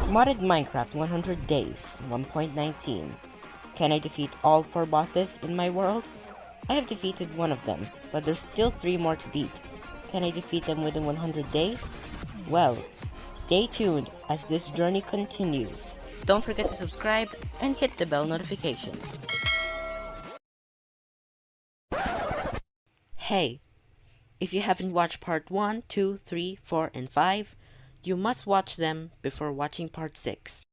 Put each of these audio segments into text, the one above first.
Modded Minecraft 100 Days 1.19. Can I defeat all 4 bosses in my world? I have defeated one of them, but there's still 3 more to beat. Can I defeat them within 100 days? Well, stay tuned as this journey continues. Don't forget to subscribe and hit the bell notifications. Hey, if you haven't watched part 1, 2, 3, 4, and 5, you must watch them before watching part 6.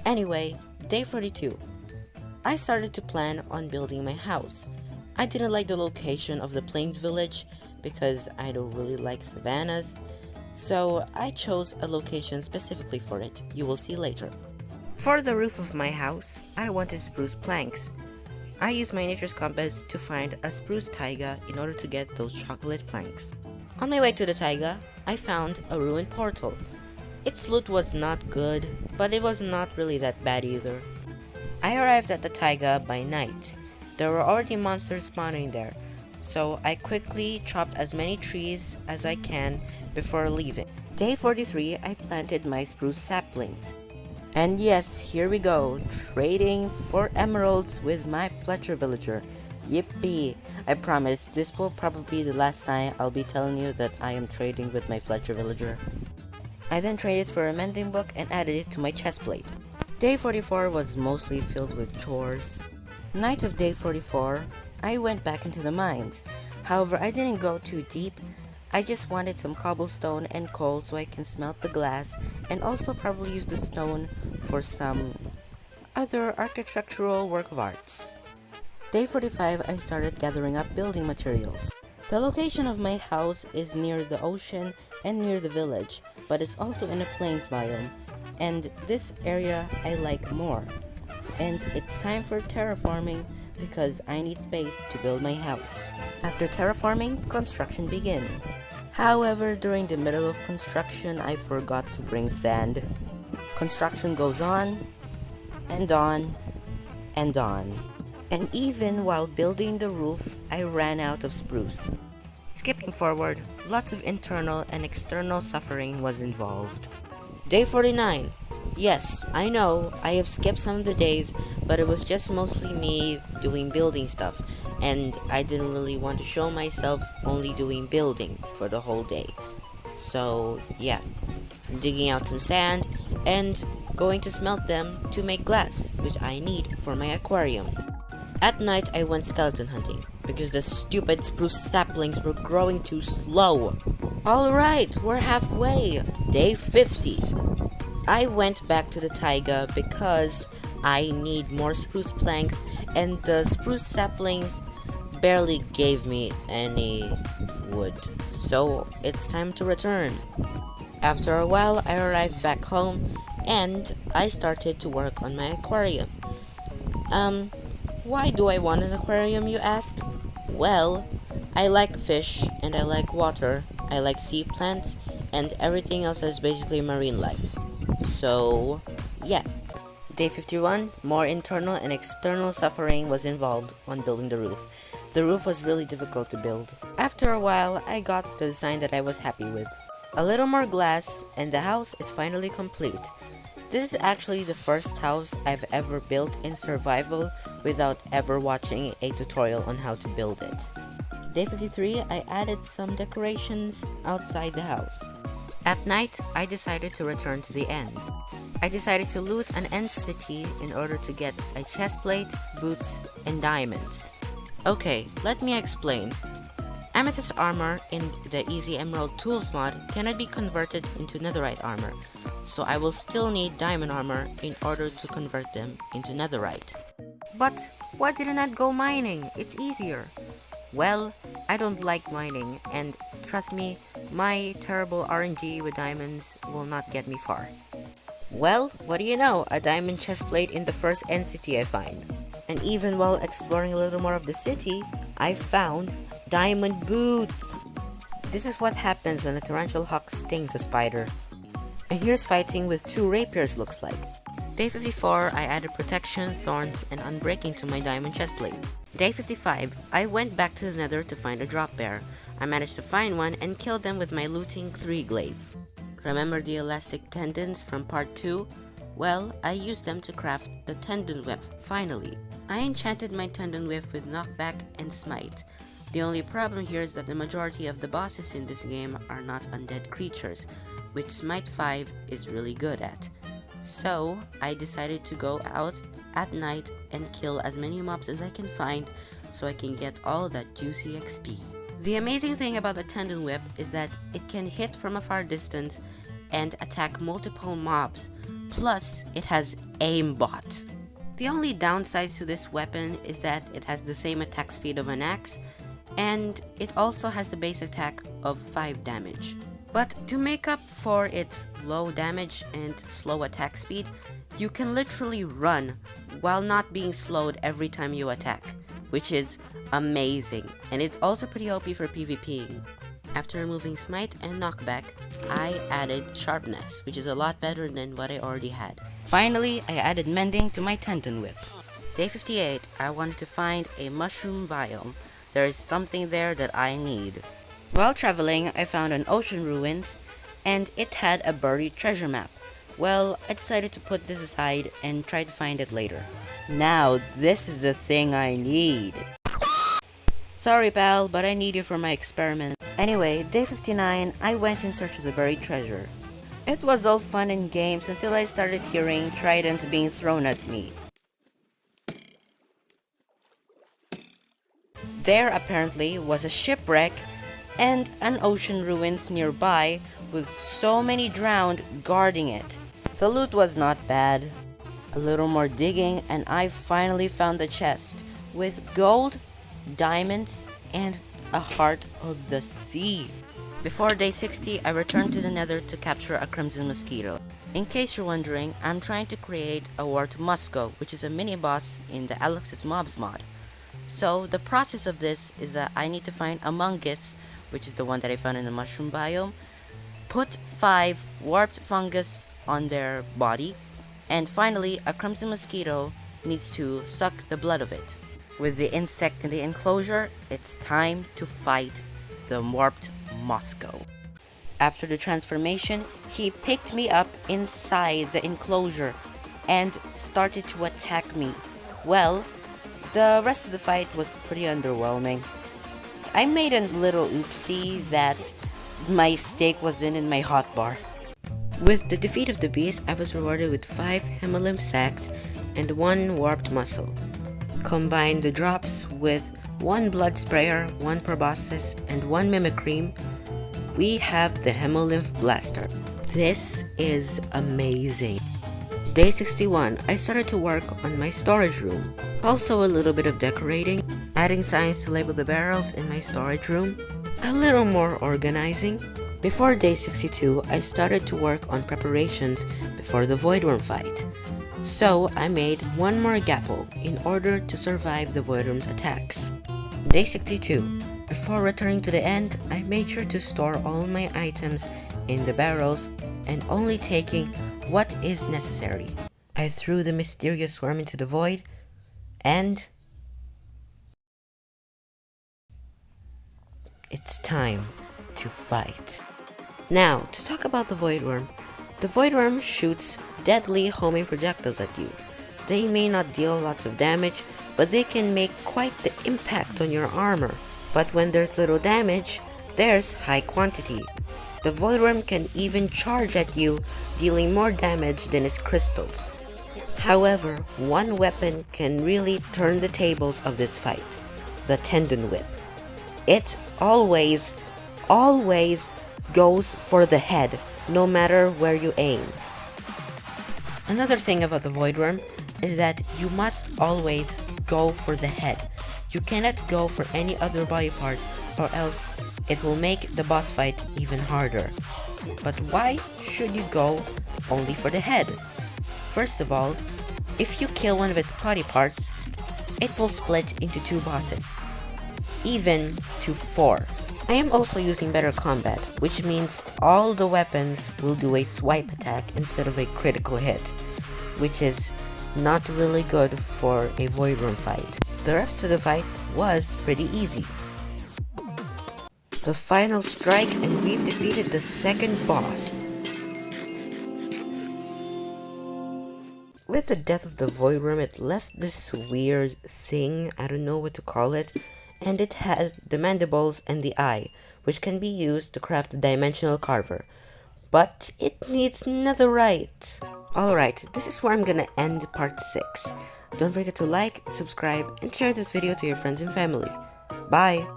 Anyway, day 42. I started to plan on building my house. I didn't like the location of the Plains village because I don't really like savannas, so I chose a location specifically for it. You will see later. For the roof of my house, I wanted spruce planks. I used my nature's compass to find a spruce taiga in order to get those chocolate planks. On my way to the taiga, I found a ruined portal. Its loot was not good, but it was not really that bad either. I arrived at the taiga by night. There were already monsters spawning there, so I quickly chopped as many trees as I can before leaving. Day 43, I planted my spruce saplings. And yes, here we go, trading for emeralds with my Fletcher villager. Yippee! I promise this will probably be the last time I'll be telling you that I am trading with my Fletcher villager. I then traded for a mending book and added it to my chestplate. Day 44 was mostly filled with chores. Night of day 44, I went back into the mines. However, I didn't go too deep. I just wanted some cobblestone and coal so I can smelt the glass and also probably use the stone for some other architectural work of arts. Day 45, I started gathering up building materials. The location of my house is near the ocean and near the village, but it's also in a plains biome, and this area I like more. And it's time for terraforming because I need space to build my house. After terraforming, construction begins. However, during the middle of construction, I forgot to bring sand. Construction goes on, and on, and on. And even while building the roof, I ran out of spruce. Skipping forward, lots of internal and external suffering was involved. Day 49. Yes, I know, I have skipped some of the days, but it was just mostly me doing building stuff, and I didn't really want to show myself only doing building for the whole day. So, yeah, digging out some sand, and going to smelt them to make glass, which I need for my aquarium. At night, I went skeleton hunting, because the stupid spruce saplings were growing too slow. Alright, we're halfway, day 50. I went back to the taiga because I need more spruce planks and the spruce saplings barely gave me any wood. So it's time to return. After a while, I arrived back home and I started to work on my aquarium. Why do I want an aquarium, you ask? Well, I like fish and I like water. I like sea plants and everything else is basically marine life. So, yeah. Day 51, more internal and external suffering was involved on building the roof. The roof was really difficult to build. After a while, I got the design that I was happy with. A little more glass and the house is finally complete. This is actually the first house I've ever built in survival without ever watching a tutorial on how to build it. Day 53, I added some decorations outside the house. At night, I decided to return to the end. I decided to loot an end city in order to get a chestplate, boots, and diamonds. Okay, let me explain. Amethyst armor in the Easy Emerald Tools mod cannot be converted into netherite armor, so I will still need diamond armor in order to convert them into netherite. But why didn't I go mining? It's easier. Well, I don't like mining, and trust me, my terrible RNG with diamonds will not get me far. Well, what do you know, a diamond chestplate in the first end city I find. And even while exploring a little more of the city, I found diamond boots. This is what happens when a torrential hawk stings a spider. And here's fighting with 2 rapiers looks like. Day 54, I added protection, thorns, and unbreaking to my diamond chestplate. Day 55, I went back to the nether to find a drop bear. I managed to find one and killed them with my looting 3 glaive. Remember the elastic tendons from part 2? Well, I used them to craft the Tendon Whip, finally. I enchanted my Tendon Whip with Knockback and Smite. The only problem here is that the majority of the bosses in this game are not undead creatures, which Smite 5 is really good at. So, I decided to go out at night and kill as many mobs as I can find so I can get all that juicy XP. The amazing thing about the Tendon Whip is that it can hit from a far distance and attack multiple mobs, plus it has aimbot. The only downside to this weapon is that it has the same attack speed of an axe, and it also has the base attack of 5 damage. But to make up for its low damage and slow attack speed, you can literally run while not being slowed every time you attack, which is amazing, and it's also pretty OP for PvPing. After removing Smite and Knockback, I added Sharpness, which is a lot better than what I already had. Finally, I added Mending to my Tendon Whip. Day 58, I wanted to find a mushroom biome. There is something there that I need. While traveling, I found an ocean ruins, and it had a buried treasure map. Well, I decided to put this aside and try to find it later. Now, this is the thing I need. Sorry pal, but I need you for my experiment. Anyway, day 59, I went in search of the buried treasure. It was all fun and games until I started hearing tridents being thrown at me. There apparently was a shipwreck and an ocean ruins nearby with so many drowned guarding it. The loot was not bad. A little more digging and I finally found the chest with gold, diamonds, and a heart of the sea. Before day 60, I returned to the nether to capture a crimson mosquito. In case you're wondering, I'm trying to create a Wart Musco, which is a mini boss in the Alex's Mobs mod. So the process of this is that I need to find a Mungus, which is the one that I found in the mushroom biome, put 5 warped fungus on their body, and finally a crimson mosquito needs to suck the blood of it. With the insect in the enclosure, it's time to fight the warped Moscow. After the transformation, he picked me up inside the enclosure and started to attack me. Well, the rest of the fight was pretty underwhelming. I made a little oopsie that my steak wasn't in my hotbar. With the defeat of the beast, I was rewarded with 5 hemolymph sacs and 1 warped muscle. Combine the drops with 1 blood sprayer, 1 proboscis, and 1 mimicream, we have the hemolymph blaster. This is amazing. Day 61, I started to work on my storage room. Also a little bit of decorating, adding signs to label the barrels in my storage room, a little more organizing. Before day 62, I started to work on preparations before the Voidworm fight. So I made 1 more gapple in order to survive the Voidworm's attacks. Day 62. Before returning to the end, I made sure to store all my items in the barrels and only taking what is necessary. I threw the mysterious worm into the void and it's time to fight. Now, to talk about the Voidworm. The Voidworm shoots deadly homing projectiles at you. They may not deal lots of damage, but they can make quite the impact on your armor. But when there's little damage, there's high quantity. The Voidworm can even charge at you, dealing more damage than its crystals. However, one weapon can really turn the tables of this fight: the Tendon Whip. It always goes for the head, no matter where you aim. Another thing about the Voidworm is that you must always go for the head. You cannot go for any other body part, or else it will make the boss fight even harder. But why should you go only for the head? First of all, if you kill one of its body parts, it will split into 2 bosses, even to 4. I am also using better combat, which means all the weapons will do a swipe attack instead of a critical hit, which is not really good for a Voidworm fight. The rest of the fight was pretty easy. The final strike, and we've defeated the second boss. With the death of the void room, it left this weird thing, I don't know what to call it, and it has the mandibles and the eye, which can be used to craft a dimensional carver. But it needs netherite. Alright, this is where I'm gonna end part 6. Don't forget to like, subscribe, and share this video to your friends and family. Bye!